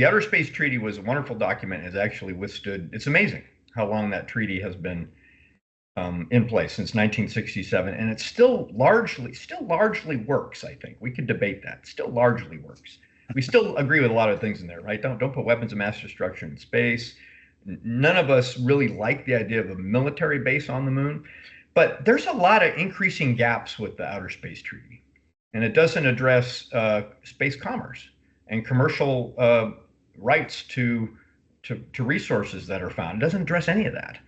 Outer Space Treaty was a wonderful document, has actually withstood, it's amazing how long that treaty has been in place, since 1967, and it still largely works. I think we could debate that. It still largely works. We still agree with a lot of things in there, right? Don't put weapons of mass destruction in space. None of us really like the idea of a military base on the moon, but there's a lot of increasing gaps with the Outer Space Treaty, and it doesn't address space commerce and commercial rights to resources that are found. It doesn't address any of that.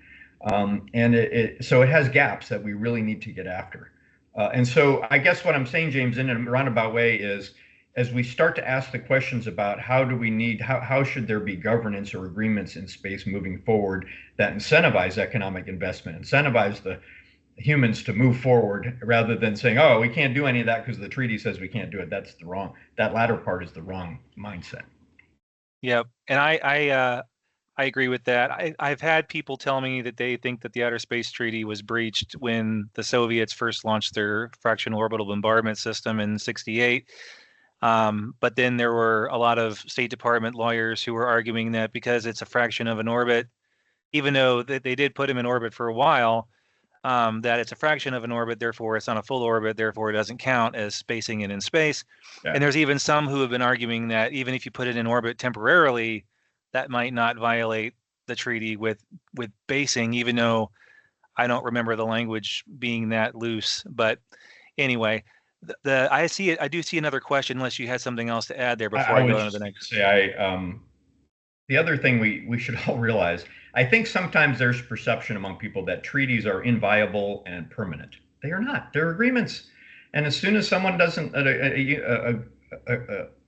So it has gaps that we really need to get after. And so I guess what I'm saying, James, in a roundabout way is, as we start to ask the questions about how should there be governance or agreements in space moving forward that incentivize economic investment, incentivize the humans to move forward, rather than saying, oh, we can't do any of that because the treaty says we can't do it. That latter part is the wrong mindset. Yep. And I agree with that. I've had people tell me that they think that the Outer Space Treaty was breached when the Soviets first launched their fractional orbital bombardment system in '68. But then there were a lot of State Department lawyers who were arguing that because it's a fraction of an orbit, even though they did put him in orbit for a while, that it's a fraction of an orbit, therefore it's not a full orbit, therefore it doesn't count as spacing it in space. Yeah. And there's even some who have been arguing that even if you put it in orbit temporarily, that might not violate the treaty with basing, even though I don't remember the language being that loose. But anyway, I do see another question, unless you had something else to add there before I go on to the next. The other thing we should all realize, I think sometimes there's perception among people that treaties are inviolable and permanent. They are not. They're agreements. And as soon as someone doesn't,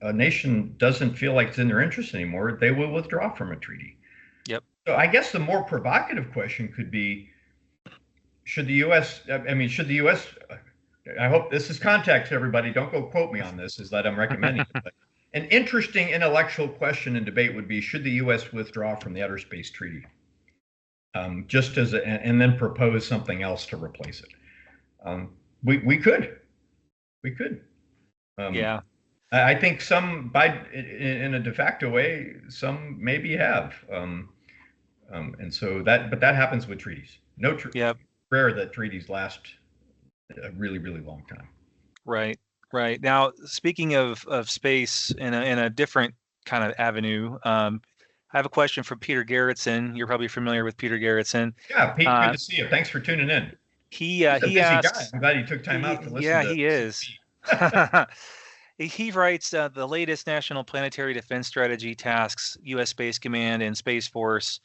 a nation doesn't feel like it's in their interest anymore, they will withdraw from a treaty. Yep. So I guess the more provocative question could be, should the U.S. I hope this is context, everybody. Don't go quote me on this, is that I'm recommending it. But an interesting intellectual question and debate would be, should the U.S. withdraw from the Outer Space Treaty? Just as and then propose something else to replace it. We could. Yeah. I think some, in a de facto way, some maybe have. And so but that happens with treaties. Yep. Rare that treaties last a really, really long time. Right. Now, speaking of space in a different kind of avenue, I have a question from Peter Garrettson. You're probably familiar with Peter Garrettson. Yeah, Pete, good to see you. Thanks for tuning in. He busy asks. Guy. I'm glad he took time out to listen. Yeah, he is. He writes the latest National Planetary Defense Strategy tasks U.S. Space Command and Space Force,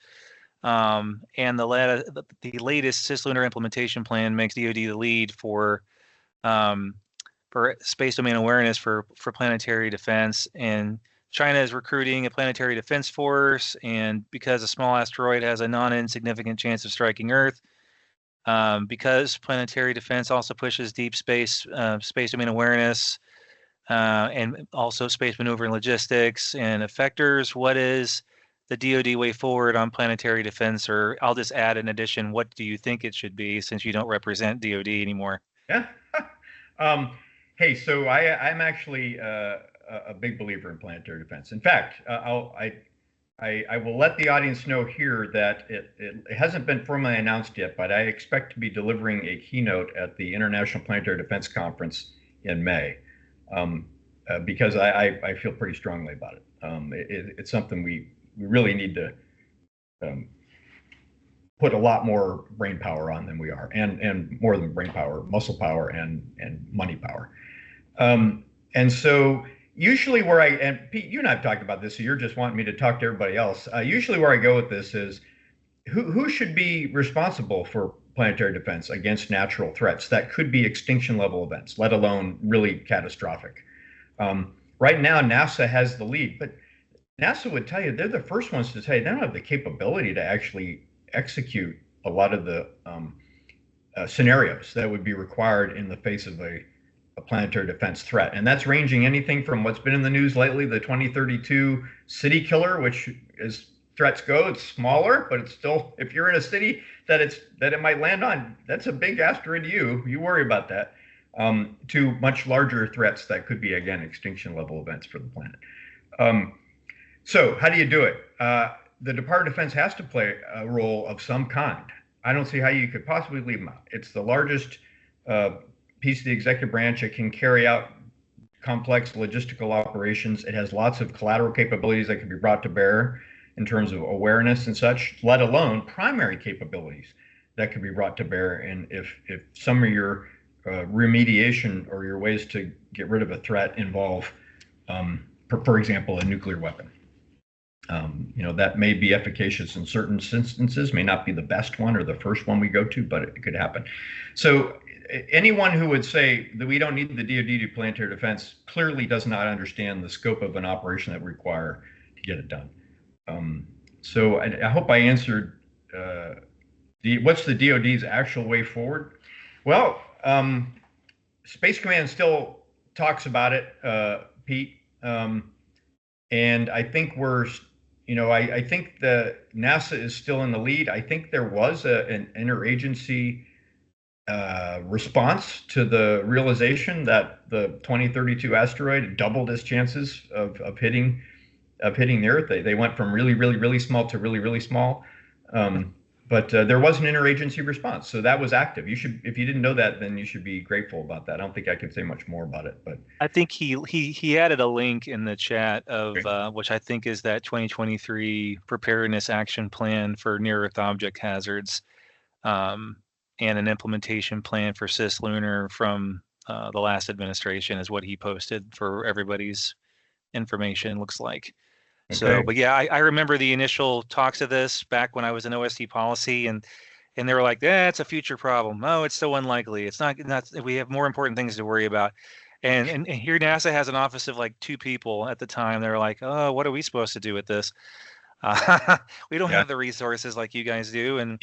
and the latest cislunar implementation plan makes DoD the lead for space domain awareness for planetary defense. And China is recruiting a planetary defense force, and because a small asteroid has a non-insignificant chance of striking Earth, because planetary defense also pushes deep space domain awareness, and also space maneuver and logistics and effectors. What is the DoD way forward on planetary defense? Or I'll just add in addition, what do you think it should be, since you don't represent DoD anymore? Yeah. Hey, so I'm actually a big believer in planetary defense. In fact, I will let the audience know here that it hasn't been formally announced yet, but I expect to be delivering a keynote at the International Planetary Defense Conference in May, because I feel pretty strongly about it. It's something we really need to put a lot more brain power on than we are, and more than brain power, muscle power and money power. And so usually and Pete, you and I have talked about this, so you're just wanting me to talk to everybody else. Usually where I go with this is who should be responsible for planetary defense against natural threats that could be extinction level events, let alone really catastrophic. Right now, NASA has the lead, but NASA would tell you, they're the first ones to tell you they don't have the capability to actually execute a lot of the scenarios that would be required in the face of a planetary defense threat. And that's ranging anything from what's been in the news lately, the 2032 city killer, which as threats go, it's smaller, but it's still, if you're in a city that it might land on, that's a big asteroid to you worry about that, to much larger threats that could be, again, extinction level events for the planet. So how do you do it? The Department of Defense has to play a role of some kind. I don't see how you could possibly leave them out. It's the largest piece of the executive branch. It can carry out complex logistical operations. It has lots of collateral capabilities that can be brought to bear in terms of awareness and such, let alone primary capabilities that can be brought to bear. And if some of your remediation or your ways to get rid of a threat involve, for example, a nuclear weapon, that may be efficacious in certain instances, may not be the best one or the first one we go to, but it could happen. So anyone who would say that we don't need the DoD to planetary defense clearly does not understand the scope of an operation that we require to get it done. So I hope I answered what's the DoD's actual way forward? Well, Space Command still talks about it, Pete, and I think I think the NASA is still in the lead. I think there was an interagency response to the realization that the 2032 asteroid doubled its chances of hitting the Earth. They went from really, really, really small to really, really small. But there was an interagency response, so that was active. If you didn't know that, then you should be grateful about that. I don't think I could say much more about it, but I think he added a link in the chat of which I think is that 2023 preparedness action plan for near Earth object hazards, and an implementation plan for cislunar from the last administration is what he posted for everybody's information. Looks like. Okay. So, but yeah, I remember the initial talks of this back when I was in OST policy, and they were like, it's a future problem. Oh, it's so unlikely. It's not, we have more important things to worry about. And here NASA has an office of like 2 people at the time. They were like, oh, what are we supposed to do with this? We don't have the resources like you guys do. And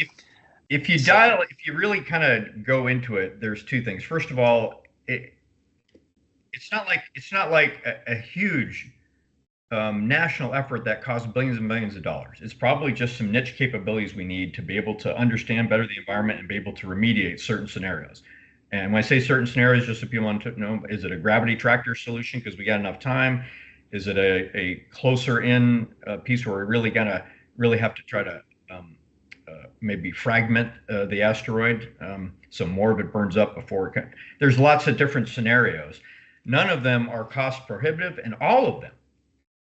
if you really kind of go into it, there's 2 things. First of all, it's not like a huge national effort that costs billions and billions of dollars. It's probably just some niche capabilities we need to be able to understand better the environment and be able to remediate certain scenarios. And when I say certain scenarios, just so people want to know, is it a gravity tractor solution because we got enough time? Is it a closer in piece where we're really gonna really have to try to maybe fragment the asteroid so more of it burns up before it there's lots of different scenarios. None of them are cost prohibitive, and all of them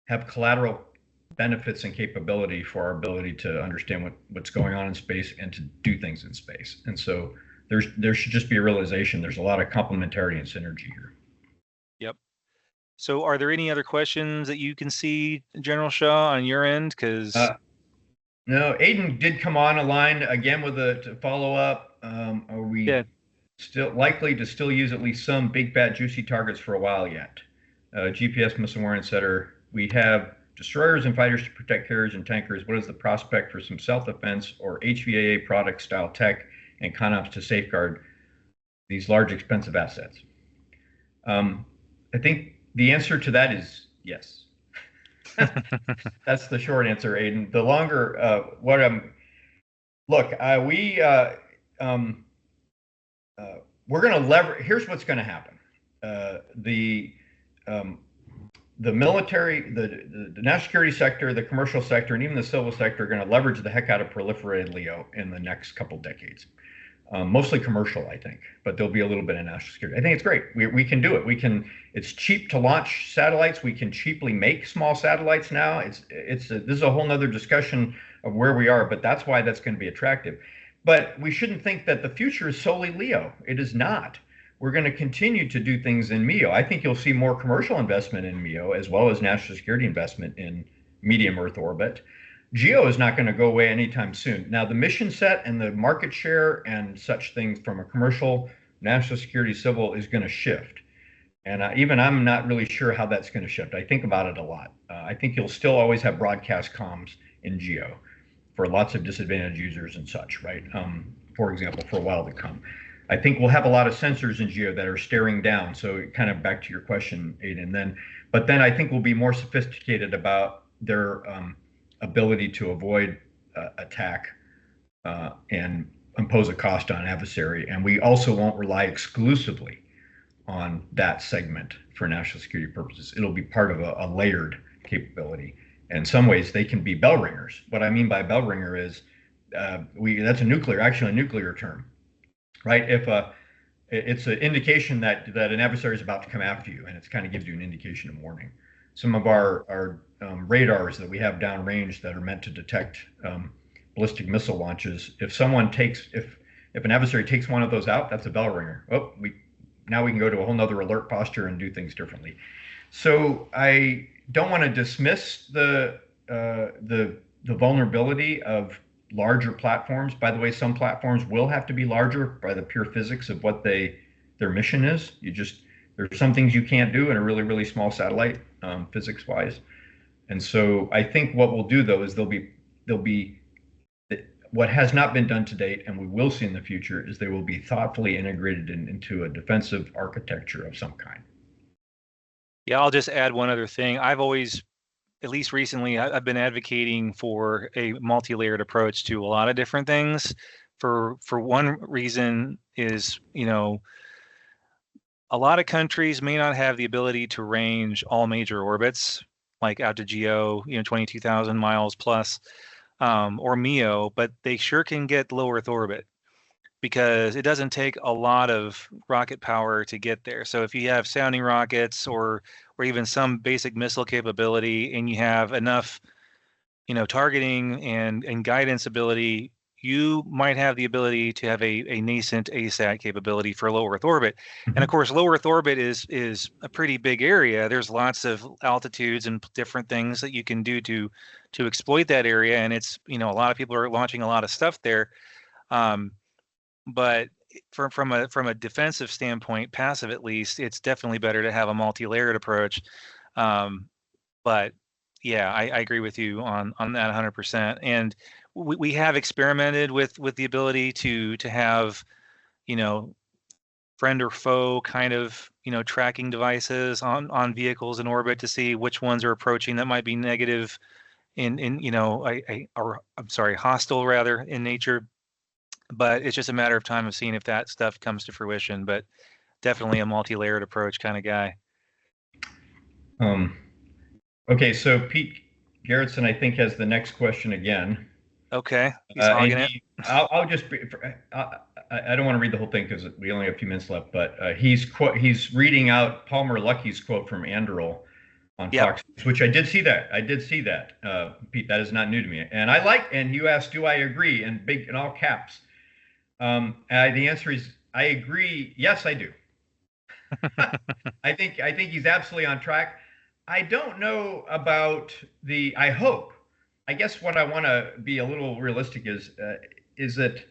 have collateral benefits and capability for our ability to understand what's going on in space and to do things in space. And so there should just be a realization there's a lot of complementarity and synergy here. Yep. So are there any other questions that you can see, General Shaw, on your end? Because no, Aiden did come on a line again with a follow up. Are we still likely to still use at least some big, bad, juicy targets for a while yet? GPS missile warrant center. We have destroyers and fighters to protect carriers and tankers. What is the prospect for some self-defense or HVAA product style tech and CONOPS to safeguard these large, expensive assets? I think the answer to that is yes. That's the short answer, Aiden. The longer, we're going to leverage. Here's what's going to happen. The military, the national security sector, the commercial sector, and even the civil sector are going to leverage the heck out of proliferated LEO in the next couple decades. Mostly commercial, I think, but there'll be a little bit of national security. I think it's great. We can do it. It's cheap to launch satellites. We can cheaply make small satellites now. This is a whole nother discussion of where we are, but that's why that's going to be attractive. But we shouldn't think that the future is solely LEO. It is not. We're going to continue to do things in MEO. I think you'll see more commercial investment in MEO as well as national security investment in medium Earth orbit. GEO is not going to go away anytime soon. Now, the mission set and the market share and such things from a commercial, national security, civil is going to shift. And I'm not really sure how that's going to shift. I think about it a lot. I think you'll still always have broadcast comms in GEO for lots of disadvantaged users and such, right? For example, for a while to come. I think we'll have a lot of sensors in GEO that are staring down. So kind of back to your question, Aiden, but then I think we'll be more sophisticated about their ability to avoid attack and impose a cost on adversary. And we also won't rely exclusively on that segment for national security purposes. It'll be part of a layered capability. In some ways, they can be bell ringers. What I mean by bell ringer is that's a nuclear term, right? If it's an indication that an adversary is about to come after you, and it kind of gives you an indication of warning. Some of our radars that we have downrange that are meant to detect ballistic missile launches. If an adversary takes one of those out, that's a bell ringer. Oh, now we can go to a whole nother alert posture and do things differently. So I don't want to dismiss the vulnerability of larger platforms. By the way, some platforms will have to be larger by the pure physics of what their mission is. There's some things you can't do in a really, really small satellite, physics-wise. And so I think what we'll do though is there'll be what has not been done to date, and we will see in the future, is they will be thoughtfully integrated into a defensive architecture of some kind. Yeah, I'll just add one other thing. I've always, at least recently, I've been advocating for a multi-layered approach to a lot of different things. For one reason is, a lot of countries may not have the ability to range all major orbits, like out to GEO, 22,000 miles plus, or MEO, but they sure can get low Earth orbit because it doesn't take a lot of rocket power to get there. So if you have sounding rockets or even some basic missile capability, and you have enough, targeting and guidance ability, you might have the ability to have a nascent ASAT capability for low Earth orbit. And of course, low Earth orbit is a pretty big area. There's lots of altitudes and different things that you can do to exploit that area. And it's, a lot of people are launching a lot of stuff there. But from a defensive standpoint, passive at least, it's definitely better to have a multi-layered approach. But yeah, I agree with you on that 100%. And we have experimented with the ability to have, friend or foe kind of, tracking devices on vehicles in orbit to see which ones are approaching that might be negative or I'm sorry, hostile rather in nature. But it's just a matter of time of seeing if that stuff comes to fruition. But definitely a multi-layered approach kind of guy. Okay, so Pete Garrettson, I think, has the next question again. Okay, he's hogging it. I'll just be, I don't want to read the whole thing because we only have a few minutes left, but he's reading out Palmer Luckey's quote from Anduril on Fox, which I did see that. Pete, that is not new to me. And you asked, do I agree? In all caps. The answer is, I agree. Yes, I do. I think he's absolutely on track. I don't know about I hope. I guess what I want to be a little realistic is that,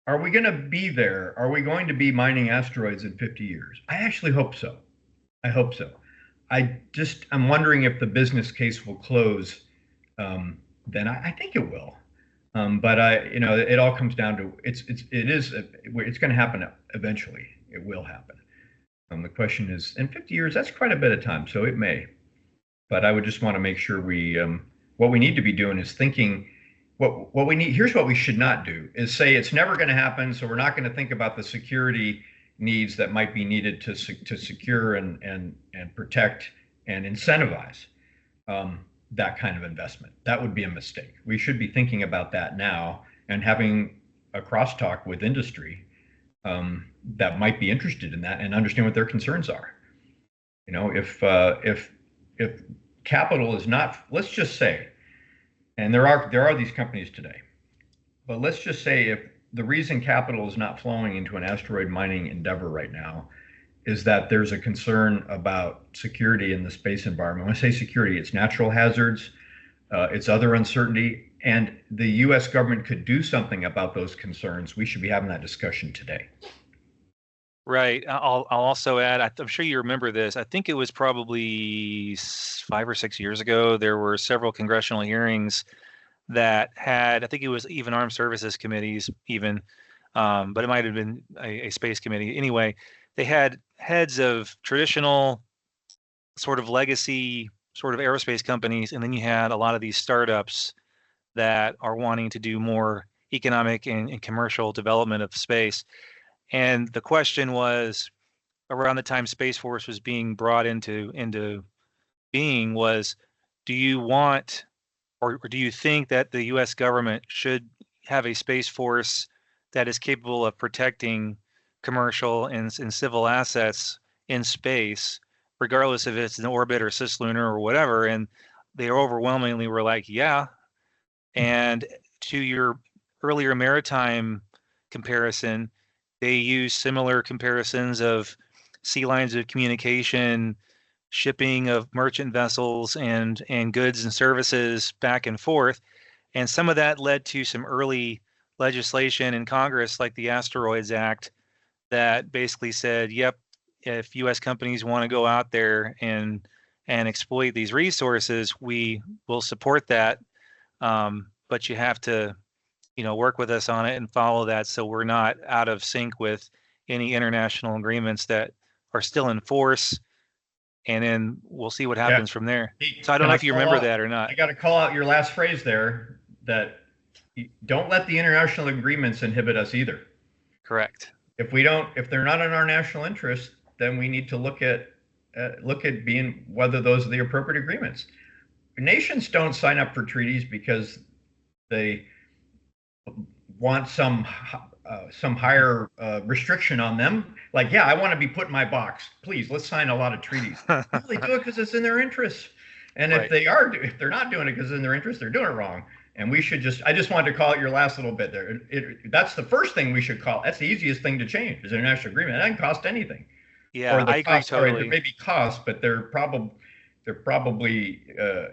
are we going to be there? Are we going to be mining asteroids in 50 years? I actually hope so. I hope so. I'm wondering if the business case will close. Then I think it will. But it all comes down to it's going to happen eventually. It will happen. The question is, in 50 years, that's quite a bit of time, so it may. But I would just want to make sure what we need to be doing is thinking what we need. Here's what we should not do is say it's never going to happen, so we're not going to think about the security needs that might be needed to secure and protect and incentivize that kind of investment. That would be a mistake. We should be thinking about that now and having a crosstalk with industry that might be interested in that and understand what their concerns are. If capital is not, let's just say, and there are these companies today, but let's just say if the reason capital is not flowing into an asteroid mining endeavor right now is that there's a concern about security in the space environment. When I say security, it's natural hazards, it's other uncertainty, and the U.S. government could do something about those concerns. We should be having that discussion today. Right. I'll also add, I'm sure you remember this. I think it was probably 5 or 6 years ago. There were several congressional hearings that had, I think it was even armed services committees even, but it might have been a space committee. Anyway, they had heads of traditional sort of legacy sort of aerospace companies, and then you had a lot of these startups that are wanting to do more economic and commercial development of space. And the question was, around the time Space Force was being brought into being, was, do you want, or do you think that the U.S. government should have a Space Force that is capable of protecting commercial and civil assets in space, regardless if it's in orbit or cislunar or whatever? And they overwhelmingly were like, yeah. And to your earlier maritime comparison, they use similar comparisons of sea lines of communication, shipping of merchant vessels and goods and services back and forth. And some of that led to some early legislation in Congress, like the Asteroids Act, that basically said, yep, if U.S. companies want to go out there and exploit these resources, we will support that. But you have to work with us on it and follow that, so we're not out of sync with any international agreements that are still in force. And then we'll see what happens from there. So I don't know if you remember that or not. I got to call out your last phrase there, that don't let the international agreements inhibit us either. Correct. If they're not in our national interest, then we need to look at being whether those are the appropriate agreements. Nations don't sign up for treaties because they want some higher restriction on them. Like, yeah, I want to be put in my box. Please, let's sign a lot of treaties. No, they do it because it's in their interest. And right. If they're not doing it because it's in their interest, they're doing it wrong. And I just wanted to call out your last little bit there. That's the first thing we should call. That's the easiest thing to change is international agreement. It doesn't cost anything. Yeah, I agree totally. There may be costs, but they're probably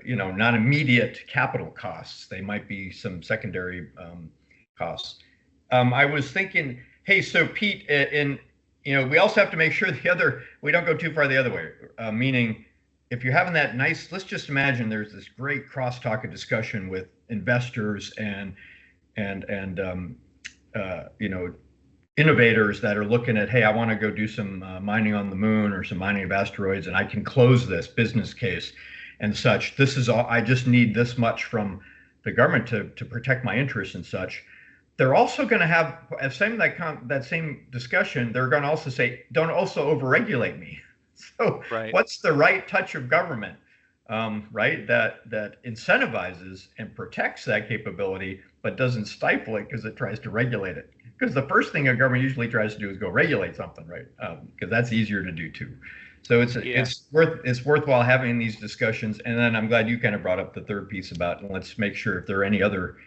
not immediate capital costs. They might be some secondary costs. I was thinking, hey, so Pete, we also have to make sure we don't go too far the other way. Meaning, if you're having that nice, let's just imagine there's this great crosstalk of discussion with investors and innovators that are looking at, hey, I want to go do some mining on the moon or some mining of asteroids, and I can close this business case and such. This is all, I just need this much from the government to protect my interests and such. They're also going to have that same discussion. They're going to also say, don't also overregulate me. So what's the right touch of government, right? That incentivizes and protects that capability, but doesn't stifle it because it tries to regulate it. Because the first thing a government usually tries to do is go regulate something, right? Because that's easier to do too. So it's worthwhile having these discussions. And then I'm glad you kind of brought up the third piece about let's make sure if there are any other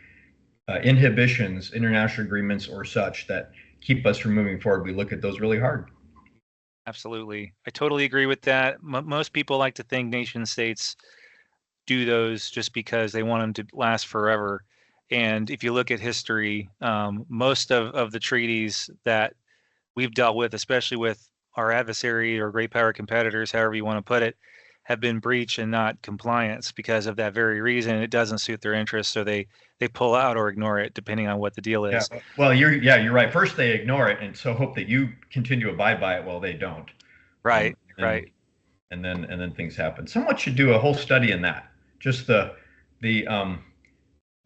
inhibitions, international agreements or such that keep us from moving forward, we look at those really hard. Absolutely. I totally agree with that. Most people like to think nation states do those just because they want them to last forever. And if you look at history, most of the treaties that we've dealt with, especially with our adversary or great power competitors, however you want to put it, have been breach and not compliance because of that very reason. It doesn't suit their interests, so they pull out or ignore it, depending on what the deal is. Yeah. Well, you're right. First, they ignore it, and so hope that you continue to abide by it while they don't. Right. And then things happen. Someone should do a whole study in that. Just the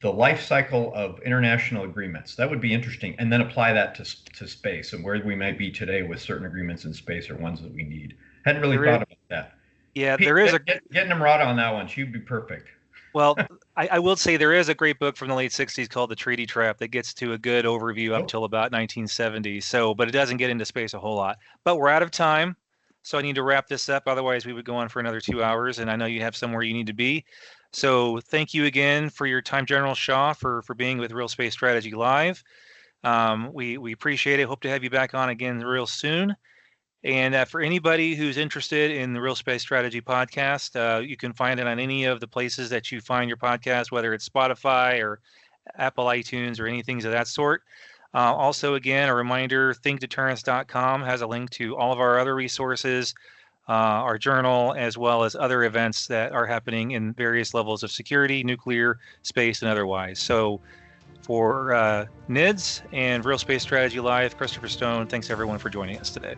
life cycle of international agreements. That would be interesting, and then apply that to space and where we might be today with certain agreements in space or ones that we need. Hadn't really thought about that. Yeah, Pete, there is getting Namrata on that one. She'd be perfect. Well, I will say there is a great book from the late 60s called The Treaty Trap that gets to a good overview up till about 1970. So, but it doesn't get into space a whole lot. But we're out of time, so I need to wrap this up. Otherwise, we would go on for another 2 hours, and I know you have somewhere you need to be. So thank you again for your time, General Shaw, for being with Real Space Strategy Live. We appreciate it. Hope to have you back on again real soon. And for anybody who's interested in the Real Space Strategy podcast, you can find it on any of the places that you find your podcast, whether it's Spotify or Apple iTunes or anything of that sort. Also, again, a reminder, thinkdeterrence.com has a link to all of our other resources, our journal, as well as other events that are happening in various levels of security, nuclear, space, and otherwise. So for NIDS and Real Space Strategy Live, Christopher Stone, thanks everyone for joining us today.